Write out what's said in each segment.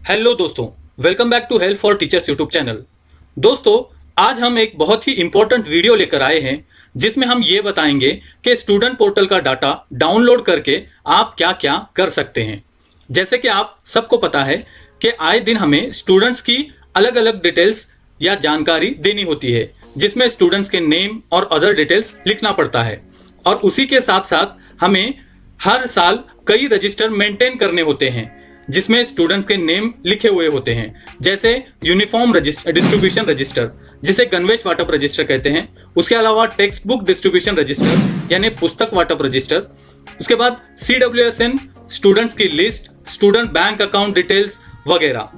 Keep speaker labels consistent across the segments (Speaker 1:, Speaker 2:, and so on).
Speaker 1: Hello दोस्तों, welcome back to help for teachers YouTube channel. दोस्तों, आज हम एक बहुत ही इंपॉर्टेंट वीडियो लेकर आए हैं जिसमें हम ये बताएंगे कि स्टूडेंट पोर्टल का डाटा डाउनलोड करके आप क्या क्या कर सकते हैं। जैसे कि आप सबको पता है कि आए दिन हमें स्टूडेंट्स की अलग अलग डिटेल्स या जानकारी देनी होती है, जिसमें स्टूडेंट्स के नेम और अदर डिटेल्स लिखना पड़ता है। और उसी के साथ साथ हमें हर साल कई रजिस्टर मेंटेन करने होते हैं जिसमें स्टूडेंट्स के नेम लिखे हुए होते हैं, जैसे यूनिफॉर्म डिस्ट्रीब्यूशन रजिस्टर जिसे गणवेश वाटप रजिस्टर कहते हैं। उसके अलावा टेक्स्ट बुक डिस्ट्रीब्यूशन रजिस्टर यानी पुस्तक वाटप रजिस्टर। उसके बाद CWSN स्टूडेंट्स की list, student bank account details वगैरह।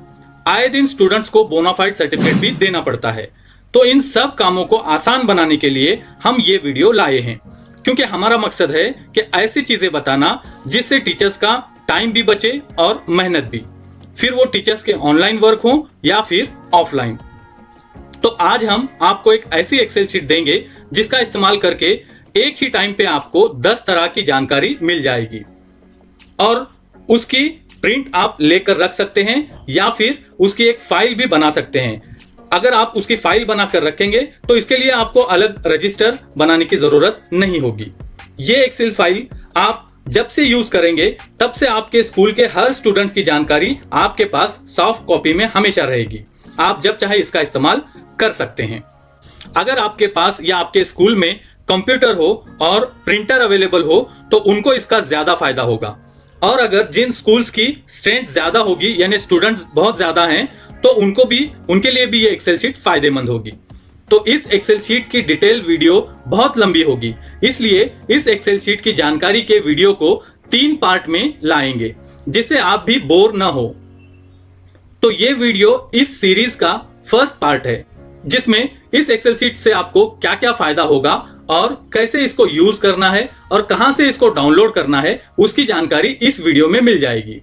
Speaker 1: आए दिन स्टूडेंट्स को बोनाफाइड सर्टिफिकेट भी देना पड़ता है। तो इन सब कामों को आसान बनाने के लिए हम ये वीडियो लाए हैं, क्योंकि हमारा मकसद है कि ऐसी चीजें बताना जिससे टीचर्स का टाइम भी बचे और मेहनत भी, फिर वो टीचर्स के ऑनलाइन वर्क हो या फिर ऑफलाइन। तो आज हम आपको एक ऐसी एक्सेल शीट देंगे जिसका इस्तेमाल करके एक ही टाइम पे आपको 10 तरह की जानकारी मिल जाएगी और उसकी प्रिंट आप लेकर रख सकते हैं या फिर उसकी एक फाइल भी बना सकते हैं। अगर आप उसकी फाइल बनाकर रखेंगे तो इसके लिए आपको अलग रजिस्टर बनाने की जरूरत नहीं होगी। ये एक्सेल फाइल आप जब से यूज करेंगे तब से आपके स्कूल के हर स्टूडेंट्स की जानकारी आपके पास सॉफ्ट कॉपी में हमेशा रहेगी। आप जब चाहे इसका इस्तेमाल कर सकते हैं। अगर आपके पास या आपके स्कूल में कंप्यूटर हो और प्रिंटर अवेलेबल हो तो उनको इसका ज्यादा फायदा होगा। और अगर जिन स्कूल्स की स्ट्रेंथ ज्यादा होगी यानी स्टूडेंट्स बहुत ज्यादा हैं तो उनके लिए भी ये एक्सेल शीट फायदेमंद होगी। तो इस एक्सेल शीट की डिटेल वीडियो बहुत लंबी होगी, इसलिए इस एक्सेल शीट की जानकारी के वीडियो को 3 पार्ट में लाएंगे जिससे आप भी बोर ना हो। तो ये वीडियो इस सीरीज का फर्स्ट पार्ट है जिसमें इस एक्सेल शीट से आपको क्या क्या फायदा होगा और कैसे इसको यूज करना है और कहां से इसको डाउनलोड करना है उसकी जानकारी इस वीडियो में मिल जाएगी।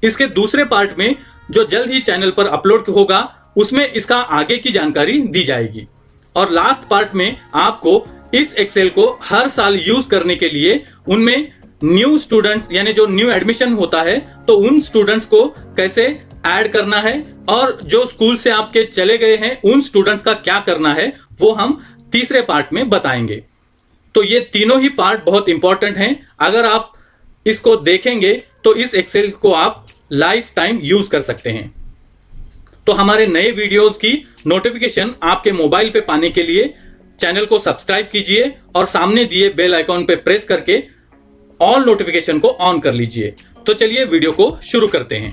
Speaker 1: इसके दूसरे पार्ट में जो जल्द ही चैनल पर अपलोड होगा उसमें इसका आगे की जानकारी दी जाएगी। और लास्ट पार्ट में आपको इस एक्सेल को हर साल यूज करने के लिए उनमें न्यू स्टूडेंट्स यानी जो न्यू एडमिशन होता है तो उन स्टूडेंट्स को कैसे ऐड करना है और जो स्कूल से आपके चले गए हैं उन स्टूडेंट्स का क्या करना है वो हम तीसरे पार्ट में बताएंगे। तो ये तीनों ही पार्ट बहुत इंपॉर्टेंट हैं। अगर आप इसको देखेंगे तो इस एक्सेल को आप लाइफ टाइम यूज कर सकते हैं। तो हमारे नए वीडियोस की नोटिफिकेशन आपके मोबाइल पे पाने के लिए चैनल को सब्सक्राइब कीजिए और सामने दिए बेल आइकॉन पे प्रेस करके ऑल नोटिफिकेशन को ऑन कर लीजिए। तो चलिए वीडियो को शुरू करते हैं।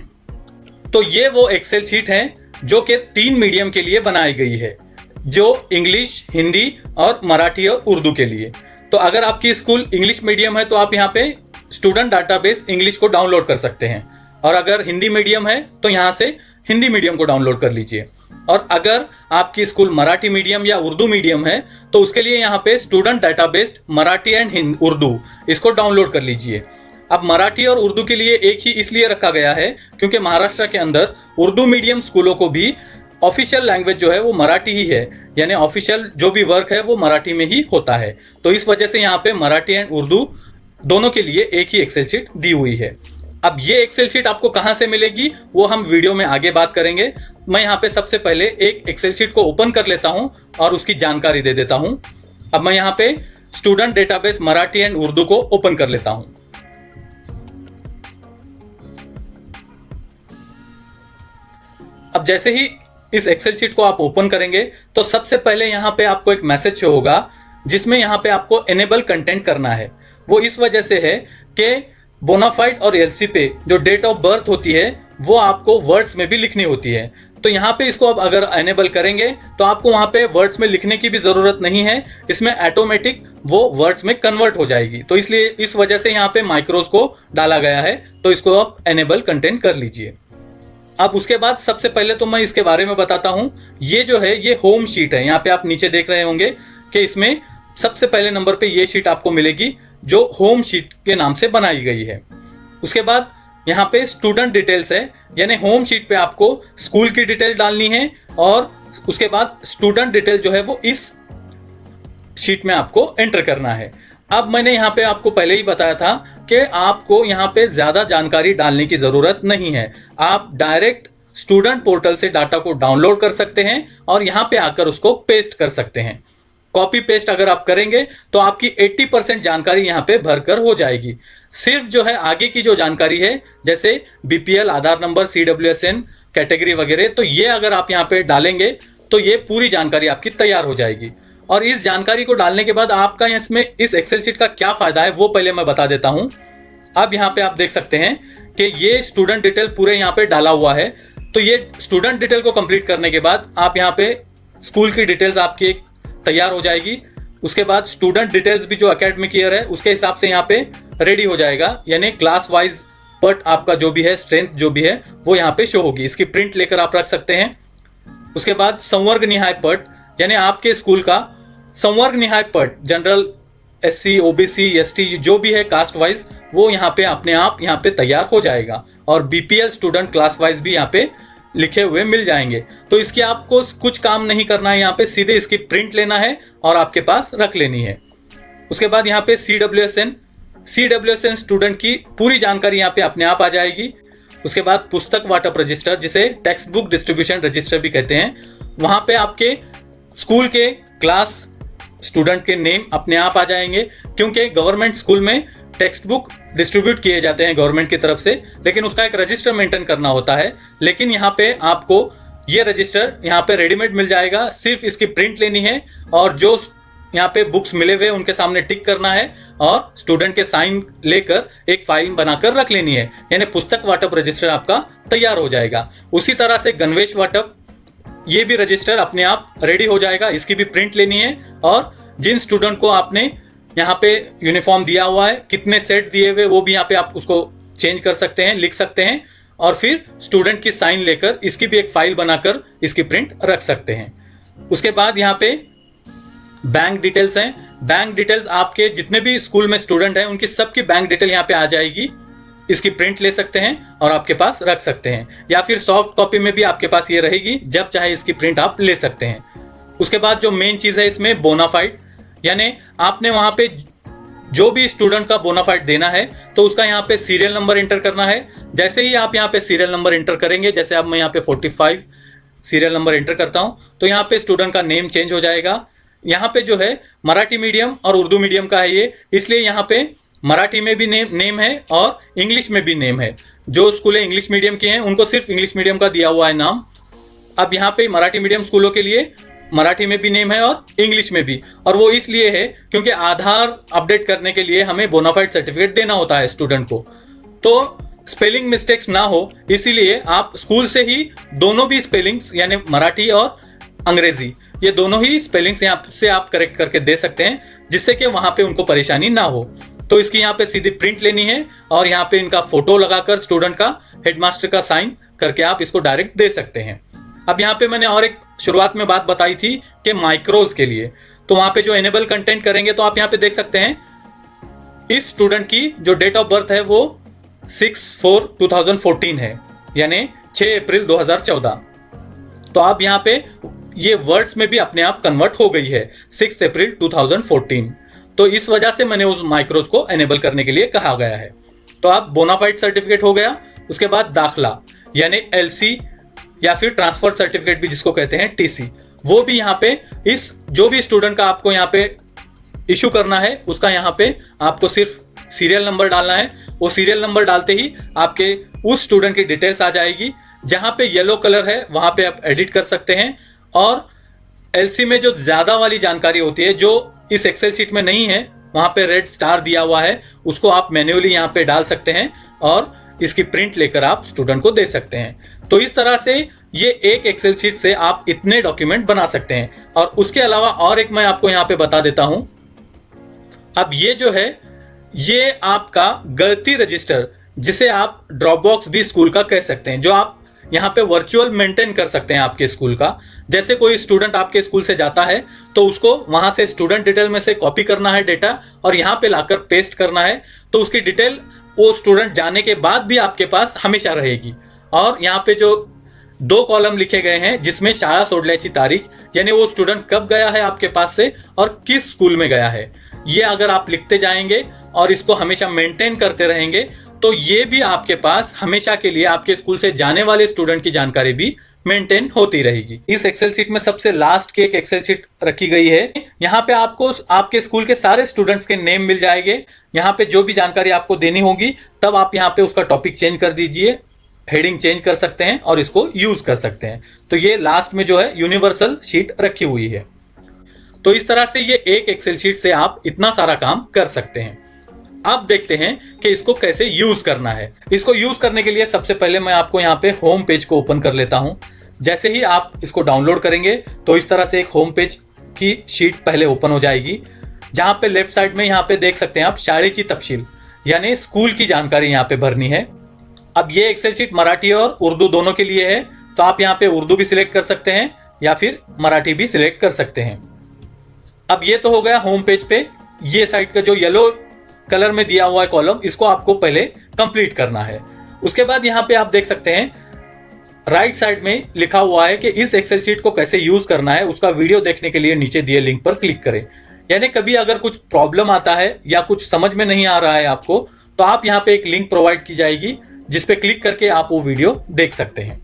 Speaker 1: तो ये वो एक्सेल शीट है जो कि 3 मीडियम के लिए बनाई गई है, जो इंग्लिश, हिंदी और मराठी और उर्दू के लिए। तो अगर आपकी स्कूल इंग्लिश मीडियम है तो आप यहाँ पे स्टूडेंट डाटाबेस इंग्लिश को डाउनलोड कर सकते हैं, और अगर हिंदी मीडियम है तो यहाँ से हिंदी मीडियम को डाउनलोड कर लीजिए। और अगर आपकी स्कूल मराठी मीडियम या उर्दू मीडियम है तो उसके लिए यहाँ पे student database Marathi and Urdu इसको डाउनलोड कर लीजिए। अब मराठी और उर्दू के लिए एक ही इसलिए रखा गया है क्योंकि महाराष्ट्र के अंदर उर्दू मीडियम स्कूलों को भी ऑफिशियल लैंग्वेज जो है वो मराठी ही है, यानी ऑफिशियल जो भी वर्क है वो मराठी में ही होता है। तो इस वजह से यहाँ पे मराठी एंड उर्दू दोनों के लिए एक ही एक्सेल शीट दी हुई है। अब ये एक्सेल शीट आपको कहां से मिलेगी वो हम वीडियो में आगे बात करेंगे। मैं यहाँ पे सबसे पहले एक एक्सेल शीट को ओपन कर लेता हूं और उसकी जानकारी दे देता हूं। अब मैं यहाँ पे student database Marathi and Urdu को ओपन कर लेता हूं। अब जैसे ही इस एक्सेल शीट को आप ओपन करेंगे तो सबसे पहले यहाँ पे आपको एक मैसेज शो होगा जिसमें यहाँ पे आपको एनेबल कंटेंट करना है। वो इस वजह से है कि बोनाफाइड और एलसी पे जो डेट ऑफ बर्थ होती है वो आपको वर्ड्स में भी लिखनी होती है। तो यहाँ पे इसको अब अगर एनेबल करेंगे तो आपको वहां पे वर्ड्स में लिखने की भी जरूरत नहीं है, इसमें ऑटोमेटिक वो वर्ड्स में कन्वर्ट हो जाएगी। तो इसलिए इस वजह से यहाँ पे माइक्रोज को डाला गया है। तो इसको आप एनेबल कंटेंट कर लीजिए। अब उसके बाद सबसे पहले तो मैं इसके बारे में बताता हूँ। ये जो है ये होम शीट है। यहाँ पे आप नीचे देख रहे होंगे कि इसमें सबसे पहले नंबर पे ये शीट आपको मिलेगी जो होम शीट के नाम से बनाई गई है। उसके बाद यहाँ पे स्टूडेंट डिटेल्स है, यानी होम शीट पे आपको स्कूल की डिटेल डालनी है और उसके बाद स्टूडेंट डिटेल जो है वो इस शीट में आपको एंटर करना है। अब मैंने यहाँ पे आपको पहले ही बताया था कि आपको यहाँ पे ज्यादा जानकारी डालने की जरूरत नहीं है। आप डायरेक्ट स्टूडेंट पोर्टल से डाटा को डाउनलोड कर सकते हैं और यहां पे आकर उसको पेस्ट कर सकते हैं। कॉपी पेस्ट अगर आप करेंगे तो आपकी 80% जानकारी यहां पे भरकर हो जाएगी। सिर्फ जो है आगे की जो जानकारी है, जैसे बीपीएल, आधार नंबर, CWSN कैटेगरी वगैरह, तो ये अगर आप यहां पे डालेंगे तो ये पूरी जानकारी आपकी तैयार हो जाएगी। और इस जानकारी को डालने के बाद आपका इसमें इस एक्सेल शीट का क्या फायदा है वो पहले मैं बता देता हूं। अब यहाँ पे आप देख सकते हैं कि ये स्टूडेंट डिटेल पूरे यहाँ पे डाला हुआ है। तो ये स्टूडेंट डिटेल को कंप्लीट करने के बाद आप यहाँ पे स्कूल की डिटेल्स आपकी एक तैयार हो जाएगी। उसके बाद स्टूडेंट डिटेल्स भी जो एकेडमिक ईयर है उसके हिसाब से यहाँ पे रेडी हो जाएगा, यानी क्लास वाइज पट आपका जो भी है, स्ट्रेंथ जो भी है वो यहाँ पे शो होगी। इसकी प्रिंट लेकर आप रख सकते हैं। उसके बाद संवर्ग निहाय पट, यानी आपके स्कूल का संवर्ग निहाय पट, जनरल, SC, OBC, ST जो भी है कास्ट वाइज, वो यहाँ पे अपने आप यहाँ पे तैयार हो जाएगा। और BPL स्टूडेंट क्लास वाइज भी यहाँ पे लिखे हुए मिल जाएंगे। तो इसकी आपको कुछ काम नहीं करना है, यहाँ पे सीधे इसकी प्रिंट लेना है और आपके पास रख लेनी है। उसके बाद यहाँ पे CWSN स्टूडेंट की पूरी जानकारी यहाँ पे अपने आप आ जाएगी। उसके बाद पुस्तक वाटप रजिस्टर, जिसे टेक्स्ट बुक डिस्ट्रीब्यूशन रजिस्टर भी कहते हैं, वहां पे आपके स्कूल के क्लास स्टूडेंट के नेम अपने आप आ जाएंगे, क्योंकि गवर्नमेंट स्कूल में टेक्स्ट बुक डिस्ट्रीब्यूट किए जाते हैं गवर्नमेंट की तरफ से, लेकिन उसका एक रजिस्टर मेंटेन करना होता है। लेकिन यहाँ पे आपको ये रजिस्टर यहाँ पे रेडीमेड मिल जाएगा, सिर्फ इसकी प्रिंट लेनी है और जो यहाँ पे बुक्स मिले हुए उनके सामने टिक करना है और स्टूडेंट के साइन लेकर एक फाइल बनाकर रख लेनी है, यानी पुस्तक वाटप रजिस्टर आपका तैयार हो जाएगा। उसी तरह से गणवेश वाटप, ये भी रजिस्टर अपने आप रेडी हो जाएगा, इसकी भी प्रिंट लेनी है और जिन स्टूडेंट को आपने यहाँ पे यूनिफॉर्म दिया हुआ है, कितने सेट दिए हुए, वो भी यहाँ पे आप उसको चेंज कर सकते हैं, लिख सकते हैं और फिर स्टूडेंट की साइन लेकर इसकी भी एक फाइल बनाकर इसकी प्रिंट रख सकते हैं। उसके बाद यहाँ पे बैंक डिटेल्स हैं। बैंक डिटेल्स आपके जितने भी स्कूल में स्टूडेंट हैं उनकी सबकी बैंक डिटेल यहाँ पे आ जाएगी। इसकी प्रिंट ले सकते हैं और आपके पास रख सकते हैं, या फिर सॉफ्ट कॉपी में भी आपके पास ये रहेगी, जब चाहे इसकी प्रिंट आप ले सकते हैं। उसके बाद जो मेन चीज है इसमें बोनाफाइड, यानी आपने वहां पे जो भी स्टूडेंट का बोनाफाइड देना है तो उसका यहाँ पे सीरियल नंबर इंटर करना है। जैसे ही आप यहाँ पे सीरियल नंबर इंटर करेंगे, जैसे अब मैं यहाँ पे 45 सीरियल नंबर इंटर करता हूँ, तो यहाँ पे स्टूडेंट का नेम चेंज हो जाएगा। यहाँ पे जो है मराठी मीडियम और उर्दू मीडियम का है ये, इसलिए यहाँ पे मराठी में भी नेम है और इंग्लिश में भी नेम है। जो स्कूलें इंग्लिश मीडियम की हैं उनको सिर्फ इंग्लिश मीडियम का दिया हुआ है नाम। अब यहाँ पे मराठी मीडियम स्कूलों के लिए मराठी में भी नेम है और इंग्लिश में भी, और वो इसलिए है क्योंकि आधार अपडेट करने के लिए हमें बोनाफाइड सर्टिफिकेट देना होता है स्टूडेंट को। तो स्पेलिंग मिस्टेक्स ना हो, इसीलिए आप स्कूल से ही दोनों भी स्पेलिंग्स, यानी मराठी और अंग्रेजी, ये दोनों ही स्पेलिंग्स यहाँ से आप करेक्ट करके दे सकते हैं, जिससे कि वहां पे उनको परेशानी ना हो। तो इसकी यहाँ पे सीधी प्रिंट लेनी है और यहाँ पे इनका फोटो लगाकर स्टूडेंट का, हेडमास्टर का साइन करके आप इसको डायरेक्ट दे सकते हैं। अब यहाँ पे मैंने और एक शुरुआत में बात बताई थी कि माइक्रोज के लिए, तो वहां पे जो एनेबल कंटेंट करेंगे तो आप यहाँ पे देख सकते हैं इस स्टूडेंट की जो डेट ऑफ बर्थ है वो 6/4/2014 है, यानी 6 अप्रैल 2014। तो आप यहाँ पे ये वर्ड्स में भी अपने आप कन्वर्ट हो गई है 6 अप्रैल 2014। तो इस वजह से मैंने उस माइक्रोज को एनेबल करने के लिए कहा गया है। तो आप बोनाफाइड सर्टिफिकेट हो गया। उसके बाद दाखला, यानी LC या फिर ट्रांसफर सर्टिफिकेट भी जिसको कहते हैं TC, वो भी यहाँ पे इस जो भी स्टूडेंट का आपको यहाँ पे इशू करना है उसका यहाँ पे आपको सिर्फ सीरियल नंबर डालना है। वो सीरियल नंबर डालते ही आपके उस स्टूडेंट की डिटेल्स आ जाएगी। जहां पे येलो कलर है वहां पे आप एडिट कर सकते हैं, और LC में जो ज्यादा वाली जानकारी होती है जो इस एक्सेल शीट में नहीं है, वहां पे रेड स्टार दिया हुआ है, उसको आप मैन्युअली यहाँ पे डाल सकते हैं और इसकी प्रिंट लेकर आप स्टूडेंट को दे सकते हैं। तो इस तरह से ये एक एक्सेल शीट से आप इतने डॉक्यूमेंट बना सकते हैं। और उसके अलावा और एक मैं आपको यहाँ पे बता देता हूं। अब ये जो है ये आपका गलती रजिस्टर, जिसे आप ड्रॉपबॉक्स भी स्कूल का कह सकते हैं, जो आप यहाँ पे वर्चुअल मेंटेन कर सकते हैं आपके स्कूल का। जैसे कोई स्टूडेंट आपके स्कूल से जाता है तो उसको वहां से स्टूडेंट डिटेल में से कॉपी करना है डेटा और यहाँ पे लाकर पेस्ट करना है, तो उसकी डिटेल वो स्टूडेंट जाने के बाद भी आपके पास हमेशा रहेगी। और यहाँ पे जो 2 कॉलम लिखे गए हैं जिसमें शाळा सोडल्याची तारीख, यानी वो स्टूडेंट कब गया है आपके पास से और किस स्कूल में गया है, ये अगर आप लिखते जाएंगे और इसको हमेशा मेंटेन करते रहेंगे तो ये भी आपके पास हमेशा के लिए आपके स्कूल से जाने वाले स्टूडेंट की जानकारी भी मेंटेन होती रहेगी। इस एक्सेल शीट में सबसे लास्ट की एक एक्सेल शीट रखी गई है। यहाँ पे आपको आपके स्कूल के सारे स्टूडेंट्स के नेम मिल जाएंगे। यहाँ पे जो भी जानकारी आपको देनी होगी तब आप यहाँ पे उसका टॉपिक चेंज कर दीजिए, हेडिंग चेंज कर सकते हैं और इसको यूज कर सकते हैं। तो ये लास्ट में जो है यूनिवर्सल शीट रखी हुई है। तो इस तरह से ये एक एक्सेल शीट से आप इतना सारा काम कर सकते हैं। अब देखते हैं कि इसको कैसे यूज करना है। इसको यूज करने के लिए सबसे पहले मैं आपको यहाँ पे होम पेज को ओपन कर लेता हूँ। जैसे ही आप इसको डाउनलोड करेंगे तो इस तरह से एक होम पेज की शीट पहले ओपन हो जाएगी, जहां पे लेफ्ट साइड में यहाँ पे देख सकते हैं आप शाळेची तपशील यानी स्कूल की जानकारी यहाँ पे भरनी है। अब ये एक्सेल शीट मराठी और उर्दू दोनों के लिए है, तो आप यहाँ पे उर्दू भी सिलेक्ट कर सकते हैं या फिर मराठी भी सिलेक्ट कर सकते हैं। अब ये तो हो गया होम पेज पे। ये साइड का जो येलो कलर में दिया हुआ है कॉलम, इसको आपको पहले कंप्लीट करना है। उसके बाद यहाँ पे आप देख सकते हैं राइट साइड में लिखा हुआ है कि इस एक्सेल शीट को कैसे यूज करना है। उसका वीडियो देखने के लिए नीचे दिए लिंक पर क्लिक करें। यानी कभी अगर कुछ प्रॉब्लम आता है या कुछ समझ में नहीं आ रहा है आपको, तो आप यहाँ पे एक लिंक प्रोवाइड की जाएगी जिस पे क्लिक करके आप वो वीडियो देख सकते हैं।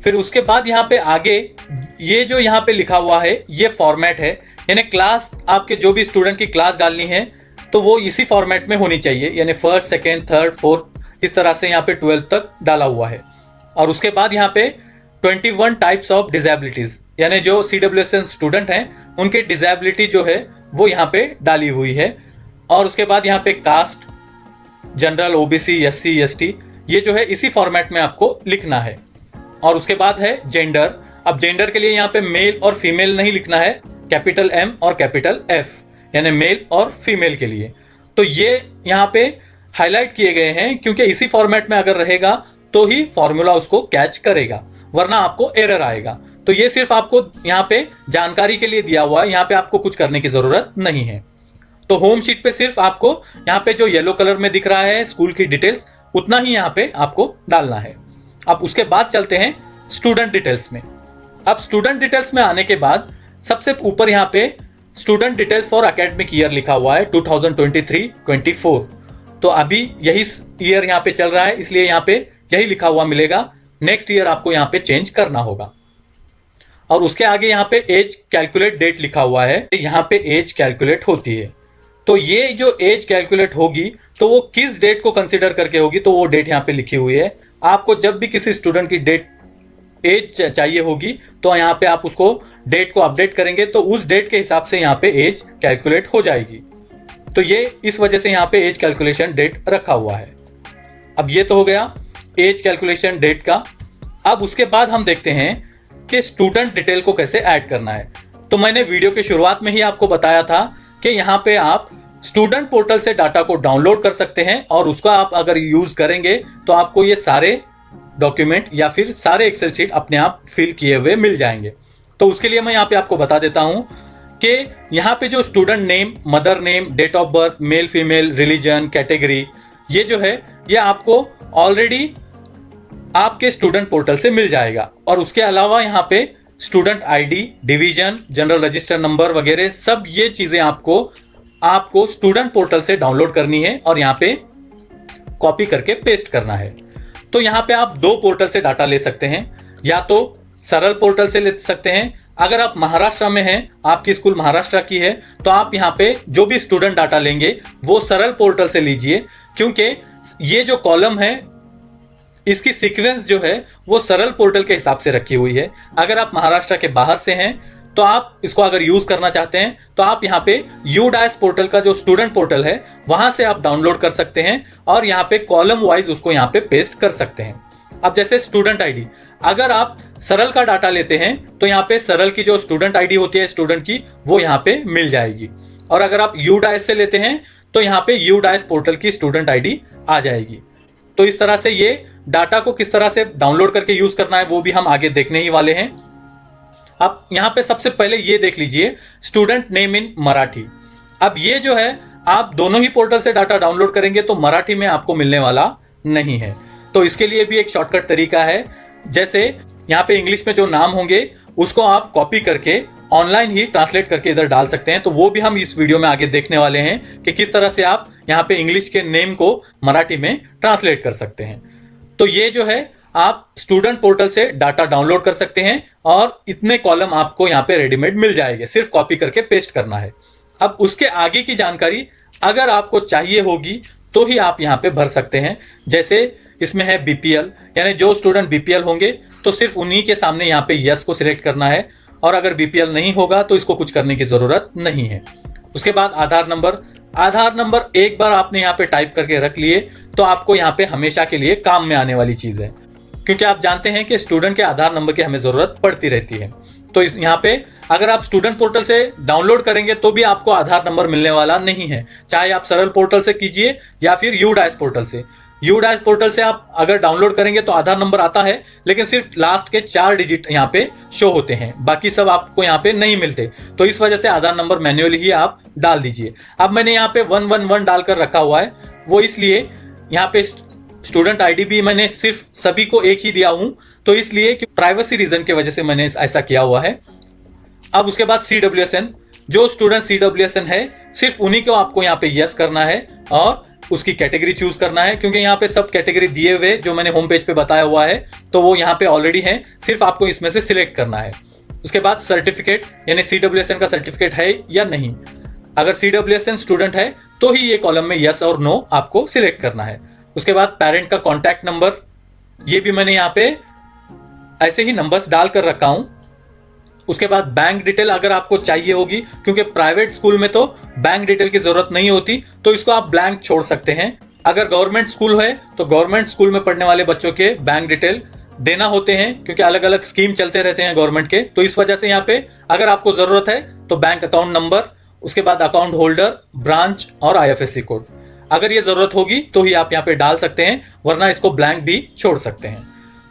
Speaker 1: फिर उसके बाद यहाँ पे आगे ये जो यहाँ पे लिखा हुआ है ये फॉर्मेट है, यानी क्लास आपके जो भी स्टूडेंट की क्लास डालनी है तो वो इसी फॉर्मेट में होनी चाहिए, यानी फर्स्ट, सेकेंड, थर्ड, फोर्थ, इस तरह से यहाँ पे 12 तक डाला हुआ है। और उसके बाद यहाँ पे 21 टाइप्स ऑफ डिसेबिलिटीज, यानी जो CWSN स्टूडेंट हैं उनके डिसेबिलिटी जो है वो यहाँ पे डाली हुई है। और उसके बाद यहाँ पे caste, general, OBC, SC, ST, ये जो है इसी फॉर्मेट में आपको लिखना है। और उसके बाद है जेंडर। अब जेंडर के लिए यहाँ पे मेल और फीमेल नहीं लिखना है, कैपिटल M और कैपिटल F, यानी मेल और फीमेल के लिए। तो ये यहाँ पे हाईलाइट किए गए हैं क्योंकि इसी फॉर्मेट में अगर रहेगा तो ही फॉर्मूला उसको कैच करेगा, वरना आपको एरर आएगा। तो ये सिर्फ आपको यहाँ पे जानकारी के लिए दिया हुआ है, यहाँ पे आपको कुछ करने की जरूरत नहीं है। तो होम शीट पे सिर्फ आपको यहाँ पे जो येलो कलर में दिख रहा है स्कूल की डिटेल्स, उतना ही यहाँ पे आपको डालना है। अब उसके बाद चलते हैं स्टूडेंट डिटेल्स में। अब स्टूडेंट डिटेल्स में आने के बाद सबसे ऊपर यहाँ पे student details for academic year लिखा हुआ है 2023-24। तो अभी यही ईयर यहाँ पे चल रहा है, इसलिए यहाँ पे यही लिखा हुआ मिलेगा। नेक्स्ट ईयर आपको यहाँ पे चेंज करना होगा। और उसके आगे यहाँ पे एज कैलकुलेट डेट लिखा हुआ है, यहाँ पे एज कैलकुलेट होती है। तो ये जो एज कैलकुलेट होगी तो वो किस डेट को कंसिडर करके होगी, तो वो डेट यहाँ पे लिखी हुई है। आपको जब भी किसी स्टूडेंट की डेट एज चाहिए होगी तो यहाँ पे आप उसको डेट को अपडेट करेंगे तो उस डेट के हिसाब से यहाँ पे एज कैलकुलेट हो जाएगी। तो ये इस वजह से यहाँ पे एज कैलकुलेशन डेट रखा हुआ है। अब ये तो हो गया एज कैलकुलेशन डेट का। अब उसके बाद हम देखते हैं कि स्टूडेंट डिटेल को कैसे ऐड करना है। तो मैंने वीडियो के शुरुआत में ही आपको बताया था कि यहाँ पे आप स्टूडेंट पोर्टल से डाटा को डाउनलोड कर सकते हैं और उसका आप अगर यूज करेंगे तो आपको ये सारे डॉक्यूमेंट या फिर सारे एक्सेल शीट अपने आप फिल किए हुए मिल जाएंगे। तो उसके लिए मैं यहाँ पे आपको बता देता हूँ कि यहाँ पे जो student name, mother name, date of birth, male, female, religion, category, ये जो है ये आपको ऑलरेडी आपके स्टूडेंट पोर्टल से मिल जाएगा। और उसके अलावा यहाँ पे student ID, division, general register number वगैरह सब ये चीजें आपको स्टूडेंट पोर्टल से डाउनलोड करनी है और यहाँ पे कॉपी करके पेस्ट करना है। तो यहाँ पे आप दो पोर्टल से डाटा ले सकते हैं, या तो सरल पोर्टल से ले सकते हैं। अगर आप महाराष्ट्र में हैं, आपकी स्कूल महाराष्ट्र की है, तो आप यहाँ पे जो भी स्टूडेंट डाटा लेंगे वो सरल पोर्टल से लीजिए, क्योंकि ये जो कॉलम है इसकी सीक्वेंस जो है वो सरल पोर्टल के हिसाब से रखी हुई है। अगर आप महाराष्ट्र के बाहर से हैं तो आप इसको अगर यूज करना चाहते हैं तो आप यहाँ पे UDAS पोर्टल का जो स्टूडेंट पोर्टल है वहां से आप डाउनलोड कर सकते हैं और यहाँ पे कॉलम वाइज उसको यहाँ पे पेस्ट कर सकते हैं। अब जैसे स्टूडेंट आईडी, अगर आप सरल का डाटा लेते हैं तो यहाँ पे सरल की जो स्टूडेंट आईडी होती है स्टूडेंट की, वो यहाँ पे मिल जाएगी। और अगर आप UDAS से लेते हैं तो यहाँ पे UDAS पोर्टल की स्टूडेंट आईडी आ जाएगी। तो इस तरह से ये डाटा को किस तरह से डाउनलोड करके यूज करना है वो भी हम आगे देखने ही वाले हैं। अब यहाँ पे सबसे पहले ये देख लीजिए स्टूडेंट नेम इन मराठी। अब ये जो है आप दोनों ही पोर्टल से डाटा डाउनलोड करेंगे तो मराठी में आपको मिलने वाला नहीं है। तो इसके लिए भी एक शॉर्टकट तरीका है। जैसे यहाँ पे इंग्लिश में जो नाम होंगे उसको आप कॉपी करके ऑनलाइन ही ट्रांसलेट करके इधर डाल सकते हैं। तो वो भी हम इस वीडियो में आगे देखने वाले हैं कि किस तरह से आप यहाँ पे इंग्लिश के नेम को मराठी में ट्रांसलेट कर सकते हैं। तो ये जो है आप स्टूडेंट पोर्टल से डाटा डाउनलोड कर सकते हैं और इतने कॉलम आपको यहाँ पे रेडीमेड मिल जाएंगे, सिर्फ कॉपी करके पेस्ट करना है। अब उसके आगे की जानकारी अगर आपको चाहिए होगी तो ही आप यहाँ पे भर सकते हैं। जैसे इसमें है बीपीएल, यानी जो स्टूडेंट बीपीएल होंगे तो सिर्फ उन्हीं के सामने यहाँ पे यस को सिलेक्ट करना है, और अगर बीपीएल नहीं होगा तो इसको कुछ करने की जरूरत नहीं है। उसके बाद आधार नंबर एक बार आपने यहाँ पे टाइप करके रख लिए तो आपको यहाँ पे हमेशा के लिए काम में आने वाली चीज है, क्योंकि आप जानते हैं कि स्टूडेंट के आधार नंबर की हमें जरूरत पड़ती रहती है। तो इस यहाँ पे अगर आप स्टूडेंट पोर्टल से डाउनलोड करेंगे तो भी आपको आधार नंबर मिलने वाला नहीं है, चाहे आप सरल पोर्टल से कीजिए या फिर यूडाइस पोर्टल से। यूडाइस पोर्टल से आप अगर डाउनलोड करेंगे तो आधार नंबर आता है, लेकिन सिर्फ लास्ट के 4 डिजिट यहाँ पे शो होते हैं, बाकी सब आपको यहाँ पे नहीं मिलते। तो इस वजह से आधार नंबर मैन्युअली ही आप डाल दीजिए। अब मैंने यहाँ पे 111 डालकर रखा हुआ है, वो इसलिए यहाँ पे स्टूडेंट आईडी भी मैंने सिर्फ सभी को एक ही दिया हूं, तो इसलिए कि प्राइवेसी रीजन की वजह से मैंने ऐसा किया हुआ है। अब उसके बाद CWSN, जो स्टूडेंट CWSN है सिर्फ उन्हीं को आपको यहाँ पे यस करना है और उसकी कैटेगरी चूज करना है, क्योंकि यहाँ पे सब कैटेगरी दिए हुए जो मैंने होम पेज पे बताया हुआ है तो वो यहाँ पे ऑलरेडी है, सिर्फ आपको इसमें से सिलेक्ट करना है। उसके बाद सर्टिफिकेट, यानी CWSN का सर्टिफिकेट है या नहीं। अगर CWSN स्टूडेंट है तो ही ये कॉलम में यस और नो आपको सिलेक्ट करना है। उसके बाद पेरेंट का कॉन्टैक्ट नंबर, ये भी मैंने यहाँ पे ऐसे ही नंबर्स डाल कर रखा हूं। उसके बाद बैंक डिटेल अगर आपको चाहिए होगी, क्योंकि प्राइवेट स्कूल में तो बैंक डिटेल की जरूरत नहीं होती, तो इसको आप ब्लैंक छोड़ सकते हैं। अगर गवर्नमेंट स्कूल है तो गवर्नमेंट स्कूल में पढ़ने वाले बच्चों के बैंक डिटेल देना होते हैं, क्योंकि अलग अलग स्कीम चलते रहते हैं गवर्नमेंट के। तो इस वजह से यहाँ पे अगर आपको जरूरत है तो बैंक अकाउंट नंबर, उसके बाद अकाउंट होल्डर, ब्रांच और IFSC कोड, अगर ये जरूरत होगी तो ही आप यहाँ पे डाल सकते हैं, वरना इसको ब्लैंक भी छोड़ सकते हैं।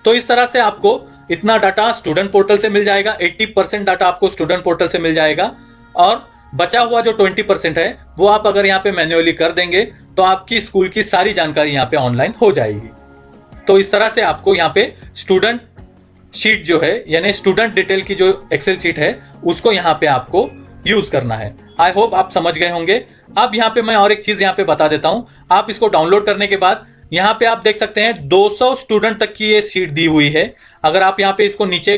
Speaker 1: तो इस तरह से आपको इतना डाटा स्टूडेंट पोर्टल से मिल जाएगा, 80% डाटा आपको स्टूडेंट पोर्टल से मिल जाएगा, और बचा हुआ जो 20% है वो आप अगर यहाँ पे मैन्युअली कर देंगे तो आपकी स्कूल की सारी जानकारी यहाँ पे ऑनलाइन हो जाएगी। तो इस तरह से आपको यहाँ पे स्टूडेंट शीट जो है, यानी स्टूडेंट डिटेल की जो एक्सेल शीट है, उसको यहाँ पे आपको यूज करना है। आई होप आप समझ गए होंगे। अब यहाँ पे मैं और एक चीज यहाँ पे बता देता हूँ। आप इसको डाउनलोड करने के बाद यहाँ पे आप देख सकते हैं 200 स्टूडेंट तक की ये शीट दी हुई है। अगर आप यहाँ पे इसको नीचे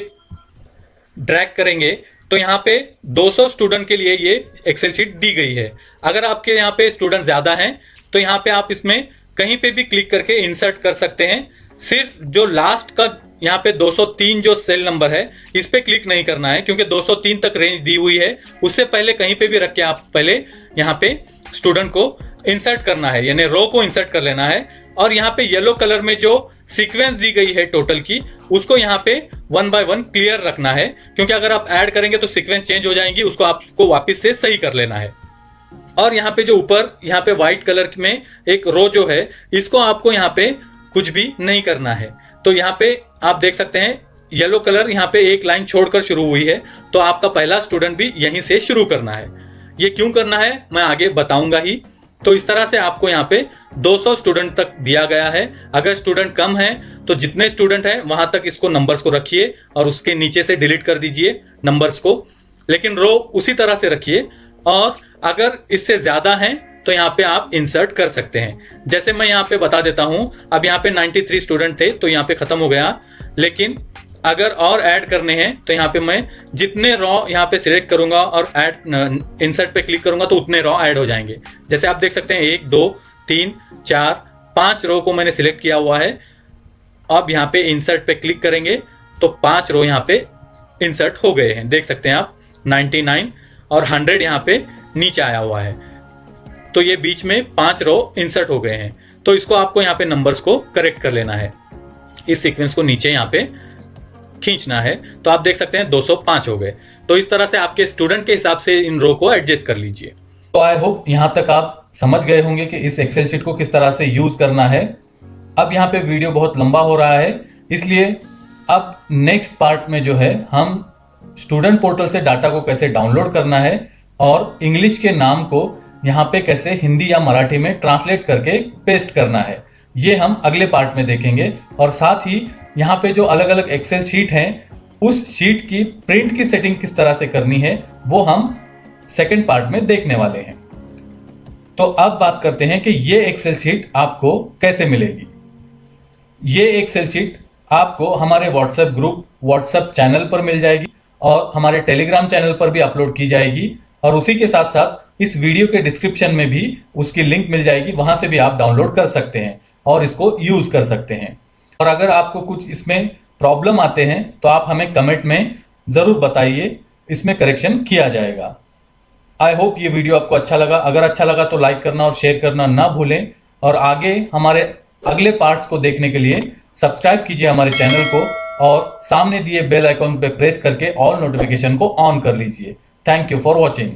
Speaker 1: ड्रैग करेंगे तो यहाँ पे 200 स्टूडेंट के लिए ये एक्सेल शीट दी गई है। अगर आपके यहाँ पे स्टूडेंट ज्यादा हैं तो यहाँ पे आप इसमें कहीं पे भी क्लिक करके इंसर्ट कर सकते हैं। सिर्फ जो लास्ट का यहाँ पे 203 जो सेल नंबर है इस पे क्लिक नहीं करना है, क्योंकि 203 तक रेंज दी हुई है। उससे पहले कहीं पे भी रख के आप पहले यहाँ पे स्टूडेंट को इंसर्ट करना है, यानी रो को इंसर्ट कर लेना है। और यहाँ पे येलो कलर में जो सीक्वेंस दी गई है टोटल की, उसको यहाँ पे 1 बाय 1 क्लियर रखना है, क्योंकि अगर आप ऐड करेंगे तो सीक्वेंस चेंज हो जाएंगी, उसको आपको वापस से सही कर लेना है। और यहाँ पे जो ऊपर यहाँ पे व्हाइट कलर में एक रो जो है, इसको आपको यहाँ पे कुछ भी नहीं करना है। तो यहाँ पे आप देख सकते हैं येलो कलर यहाँ पे एक लाइन छोड़कर शुरू हुई है, तो आपका पहला स्टूडेंट भी यहीं से शुरू करना है। ये क्यों करना है मैं आगे बताऊंगा ही। तो इस तरह से आपको यहाँ पे 200 स्टूडेंट तक दिया गया है। अगर स्टूडेंट कम है तो जितने स्टूडेंट हैं वहां तक इसको नंबर्स को रखिए और उसके नीचे से डिलीट कर दीजिए नंबर्स को, लेकिन रो उसी तरह से रखिए। और अगर इससे ज्यादा हैं तो यहाँ पे आप इंसर्ट कर सकते हैं। जैसे मैं यहाँ पे बता देता हूँ, अब यहाँ पे 93 स्टूडेंट थे तो यहाँ पे खत्म हो गया, लेकिन अगर और ऐड करने हैं तो यहाँ पे मैं जितने रॉ यहाँ पे सिलेक्ट करूंगा और ऐड इंसर्ट पे क्लिक करूंगा तो उतने रॉ ऐड हो जाएंगे। जैसे आप देख सकते हैं 1 2 3 4 5 रो को मैंने सिलेक्ट किया हुआ है। अब यहाँ पे इंसर्ट पे क्लिक करेंगे तो 5 रो यहाँ पे इंसर्ट हो गए हैं। देख सकते हैं आप 99 और 100 यहाँ पे नीचे आया हुआ है, तो ये बीच में 5 रो इंसर्ट हो गए हैं। तो इसको आपको यहाँ पे नंबर्स को करेक्ट कर लेना है, इस सीक्वेंस को नीचे यहाँ पे खींचना है। तो आप देख सकते हैं 205 हो गए। तो इस तरह से आपके स्टूडेंट के हिसाब से इन रो को एडजस्ट कर लीजिए। तो आई होप यहाँ तक आप समझ गए होंगे कि इस एक्सेल शीट को किस तरह से यूज करना है। अब यहाँ पे वीडियो बहुत लंबा हो रहा है, इसलिए अब नेक्स्ट पार्ट में जो है हम स्टूडेंट पोर्टल से डाटा को कैसे डाउनलोड करना है और इंग्लिश के नाम को यहाँ पे कैसे हिंदी या मराठी में ट्रांसलेट करके पेस्ट करना है, ये हम अगले पार्ट में देखेंगे। और साथ ही यहाँ पे जो अलग अलग एक्सेल शीट हैं उस शीट की प्रिंट की सेटिंग किस तरह से करनी है वो हम सेकंड पार्ट में देखने वाले हैं। तो अब बात करते हैं कि ये एक्सेल शीट आपको कैसे मिलेगी। ये एक्सेल शीट आपको हमारे व्हाट्सएप ग्रुप, व्हाट्सएप चैनल पर मिल जाएगी और हमारे टेलीग्राम चैनल पर भी अपलोड की जाएगी, और उसी के साथ साथ इस वीडियो के डिस्क्रिप्शन में भी उसकी लिंक मिल जाएगी, वहां से भी आप डाउनलोड कर सकते हैं और इसको यूज कर सकते हैं। और अगर आपको कुछ इसमें प्रॉब्लम आते हैं तो आप हमें कमेंट में जरूर बताइए, इसमें करेक्शन किया जाएगा। आई होप ये वीडियो आपको अच्छा लगा। अगर अच्छा लगा तो लाइक करना और शेयर करना ना भूलें, और आगे हमारे अगले पार्ट्स को देखने के लिए सब्सक्राइब कीजिए हमारे चैनल को और सामने दिए बेल आइकॉन पे प्रेस करके ऑल नोटिफिकेशन को ऑन कर लीजिए। Thank you for watching.